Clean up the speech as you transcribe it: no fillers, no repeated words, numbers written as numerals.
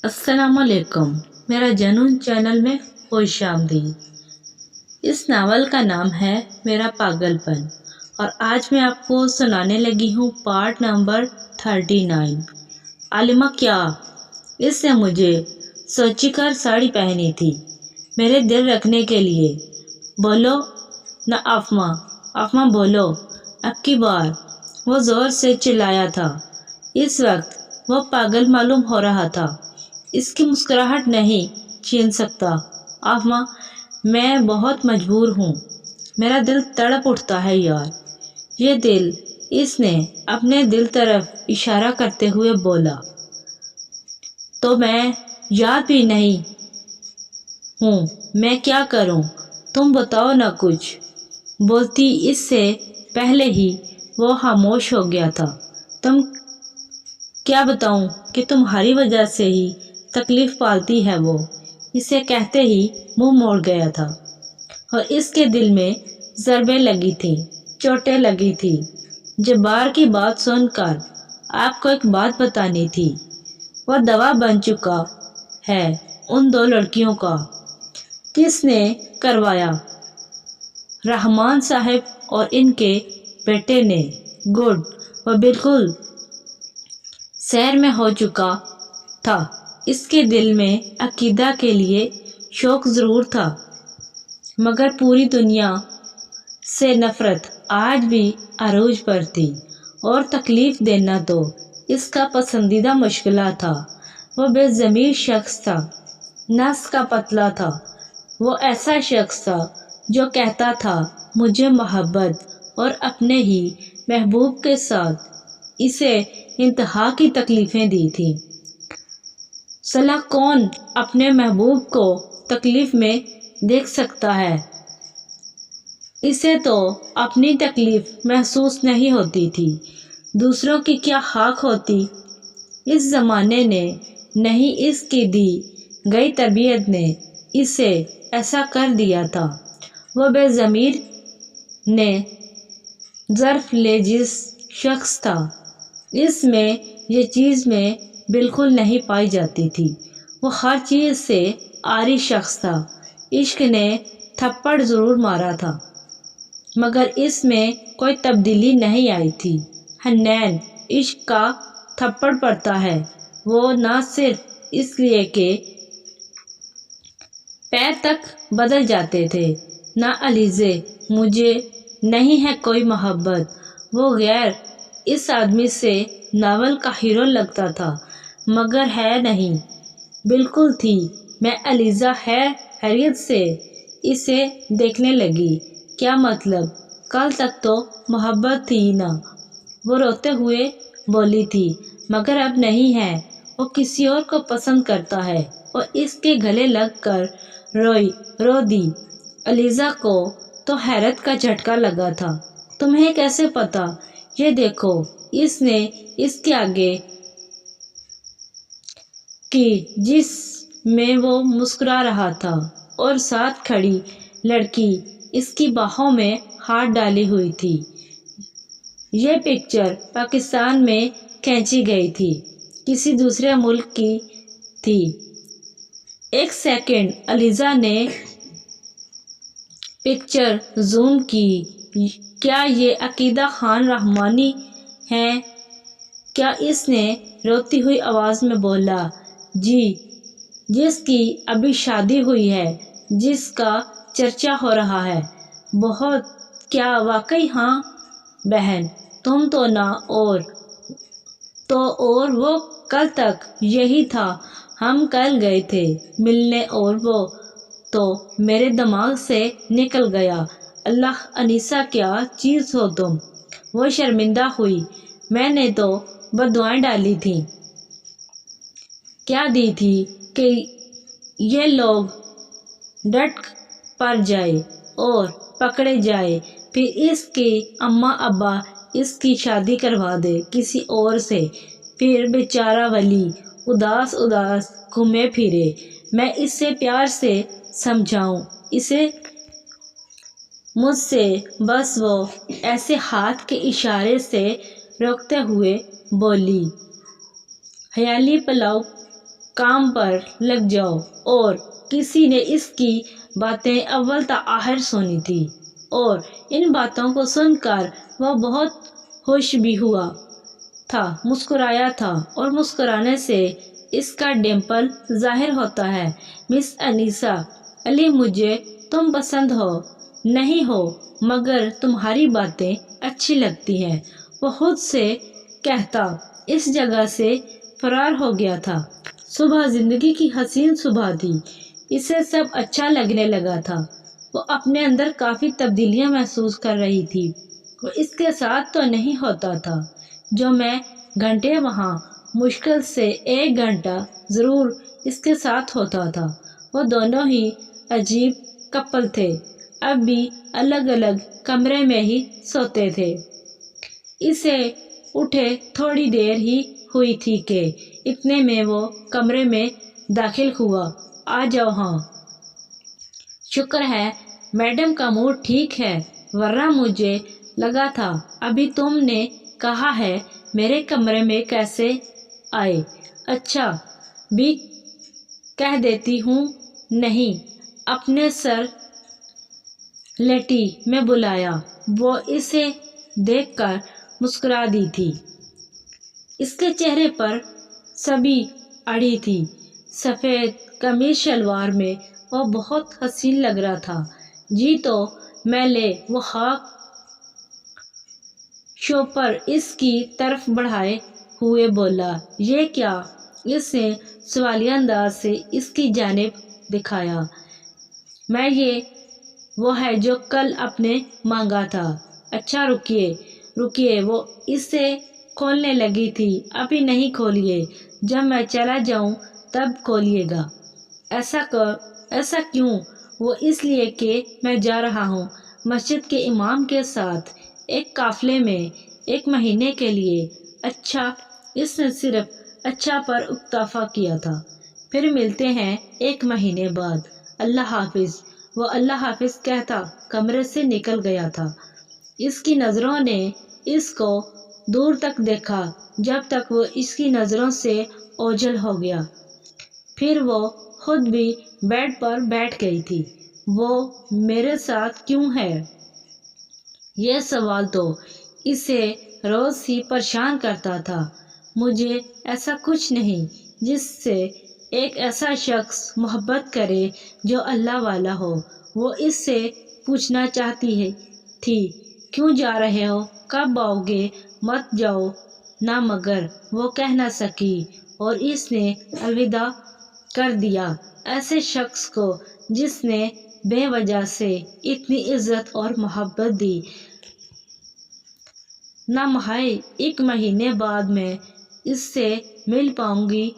अस्सलाम वालेकुम। मेरा जनून चैनल में खुश आमदीद। इस नावल का नाम है मेरा पागलपन और आज मैं आपको सुनाने लगी हूँ पार्ट नंबर 39। आलिमा क्या, इसने मुझे सोचीकर साड़ी पहनी थी मेरे दिल रखने के लिए। बोलो न आफमा, आफमा बोलो। अब की बार वो ज़ोर से चिल्लाया था। इस वक्त वो पागल मालूम हो रहा था। इसकी मुस्कुराहट नहीं छीन सकता। आफमा, मैं बहुत मजबूर हूँ। मेरा दिल तड़प उठता है यार, ये दिल। इसने अपने दिल तरफ इशारा करते हुए बोला। तो मैं याद भी नहीं हूँ, मैं क्या करूँ? तुम बताओ ना कुछ। बोलती इससे पहले ही वो खामोश हो गया था। तुम क्या बताऊँ कि तुम्हारी वजह से ही तकलीफ़ पालती है वो। इसे कहते ही मुंह मोड़ गया था और इसके दिल में ज़रबें लगी थी, चोटें लगी थी। जब्बार की बात सुनकर आपको एक बात बतानी थी। वह दवा बन चुका है उन दो लड़कियों का। किसने करवाया? रहमान साहब और इनके बेटे ने। गुड। वह बिल्कुल शहर में हो चुका था। इसके दिल में अकीदा के लिए शौक़ ज़रूर था, मगर पूरी दुनिया से नफ़रत आज भी अरूज पर थी और तकलीफ़ देना तो इसका पसंदीदा मुश्किल था। वो बेज़मीर शख्स था, नस का पतला था। वो ऐसा शख्स था जो कहता था मुझे मोहब्बत और अपने ही महबूब के साथ इसे इंतहा की तकलीफ़ें दी थी। सलाह कौन अपने महबूब को तकलीफ़ में देख सकता है? इसे तो अपनी तकलीफ़ महसूस नहीं होती थी, दूसरों की क्या खाक होती। इस ज़माने ने नहीं, इसकी दी गई तरबियत ने इसे ऐसा कर दिया था। वो बेज़मीर ने ज़र्फ़ लेजिस शख्स था। इसमें ये चीज़ में बिल्कुल नहीं पाई जाती थी। वो हर चीज़ से आरी शख्स था। इश्क ने थप्पड़ ज़रूर मारा था, मगर इसमें कोई तब्दीली नहीं आई थी। हन्नैन इश्क का थप्पड़ पड़ता है, वो ना सिर्फ इसलिए कि पैर तक बदल जाते थे। ना अलीज़े, मुझे नहीं है कोई मोहब्बत। वो गैर इस आदमी से नावल का हीरो लगता था, मगर है नहीं। बिल्कुल थी। मैं अलीज़ा हैरियत से इसे देखने लगी। क्या मतलब? कल तक तो मोहब्बत थी ना। वो रोते हुए बोली थी, मगर अब नहीं है। वो किसी और को पसंद करता है और इसके गले लग कर रो दी। अलीज़ा को तो हैरत का झटका लगा था। तुम्हें कैसे पता? ये देखो। इसने इसके आगे की जिस में वो मुस्कुरा रहा था और साथ खड़ी लड़की इसकी बाहों में हाथ डाली हुई थी। ये पिक्चर पाकिस्तान में खींची गई थी, किसी दूसरे मुल्क की थी। एक सेकंड, अलीज़ा ने पिक्चर जूम की। क्या ये अकीदा खान रहमानी है? क्या इसने रोती हुई आवाज़ में बोला। जी, जिसकी अभी शादी हुई है, जिसका चर्चा हो रहा है बहुत। क्या वाकई? हाँ बहन, तुम तो ना। और वो कल तक यही था। हम कल गए थे मिलने और वो तो मेरे दिमाग से निकल गया। अल्लाह, अनीसा क्या चीज़ हो तुम। वो शर्मिंदा हुई। मैंने तो बददुआएं डाली थी। क्या दी थी कि ये लोग डट पर जाए और पकड़े जाए, फिर इसके अम्मा अब्बा इसकी शादी करवा दे किसी और से। फिर बेचारा वली उदास उदास घूमे फिरे। मैं इससे प्यार से समझाऊं इसे मुझसे, बस वो ऐसे हाथ के इशारे से रोकते हुए बोली। हयाली पुलाव کام پر لگ جاؤ، اور کسی نے اس کی باتیں اول تا آخر سنی تھی، اور ان باتوں کو سن کر وہ بہت خوش بھی ہوا تھا، مسکرایا تھا، اور مسکرانے سے اس کا ڈمپل ظاہر ہوتا ہے۔ مس انیسہ علی، مجھے تم پسند ہو نہیں ہو، مگر تمہاری باتیں اچھی لگتی ہیں، وہ خود سے کہتا اس جگہ سے فرار ہو گیا تھا۔ صبح زندگی کی حسین صبح تھی، اسے سب اچھا لگنے لگا تھا، وہ اپنے اندر کافی تبدیلیاں محسوس کر رہی تھی۔ وہ اس کے ساتھ تو نہیں ہوتا تھا جو میں گھنٹے وہاں، مشکل سے 1 گھنٹہ ضرور اس کے ساتھ ہوتا تھا۔ وہ دونوں ہی عجیب کپل تھے، اب بھی الگ الگ کمرے میں ہی سوتے تھے۔ اسے اٹھے تھوڑی دیر ہی ہوئی تھی کہ اتنے میں وہ کمرے میں داخل ہوا۔ آ جاؤ۔ ہاں، شکر ہے میڈم کا موڈ ٹھیک ہے، ورنہ مجھے لگا تھا ابھی تم نے کہا ہے میرے کمرے میں کیسے آئے۔ اچھا بھی کہہ دیتی ہوں، نہیں، اپنے سر لیٹی میں بلایا۔ وہ اسے دیکھ کر مسکرا دی تھی، اس کے چہرے پر سبھی اڑی تھی۔ سفید قمیص شلوار میں وہ بہت حسین لگ رہا تھا۔ جی تو میں لے، وہ خاک شوپر اس کی طرف بڑھائے ہوئے بولا۔ یہ کیا؟ اس نے سوالیہ انداز سے اس کی جانب دکھایا۔ میں یہ وہ ہے جو کل آپ نے مانگا تھا۔ اچھا رکیے، وہ اسے کھولنے لگی تھی۔ ابھی نہیں کھولیے، جب میں چلا جاؤں تب کھولیے گا۔ ایسا کیوں؟ وہ اس لیے کہ میں جا رہا ہوں مسجد کے امام کے ساتھ ایک قافلے میں 1 مہینے کے لیے۔ اچھا، اس نے صرف اچھا پر اکتفا کیا تھا۔ پھر ملتے ہیں 1 مہینے بعد۔ اللہ حافظ۔ وہ اللہ حافظ کہتا کمرے سے نکل گیا تھا۔ اس کی نظروں نے اس کو دور تک دیکھا جب تک وہ اس کی نظروں سے اوجھل ہو گیا، پھر وہ خود بھی بیڈ پر بیٹھ گئی تھی۔ وہ میرے ساتھ کیوں ہے؟ یہ سوال تو اسے روز ہی پریشان کرتا تھا۔ مجھے ایسا کچھ نہیں جس سے ایک ایسا شخص محبت کرے جو اللہ والا ہو۔ وہ اس سے پوچھنا چاہتی تھی، کیوں جا رہے ہو؟ کب آؤ گے؟ مت جاؤ نا، مگر وہ کہہ نہ سکی اور اس نے الوداع کر دیا ایسے شخص کو جس نے بے وجہ سے اتنی عزت اور محبت دی۔ نہ محض 1 مہینے بعد میں اس سے مل پاؤں گی۔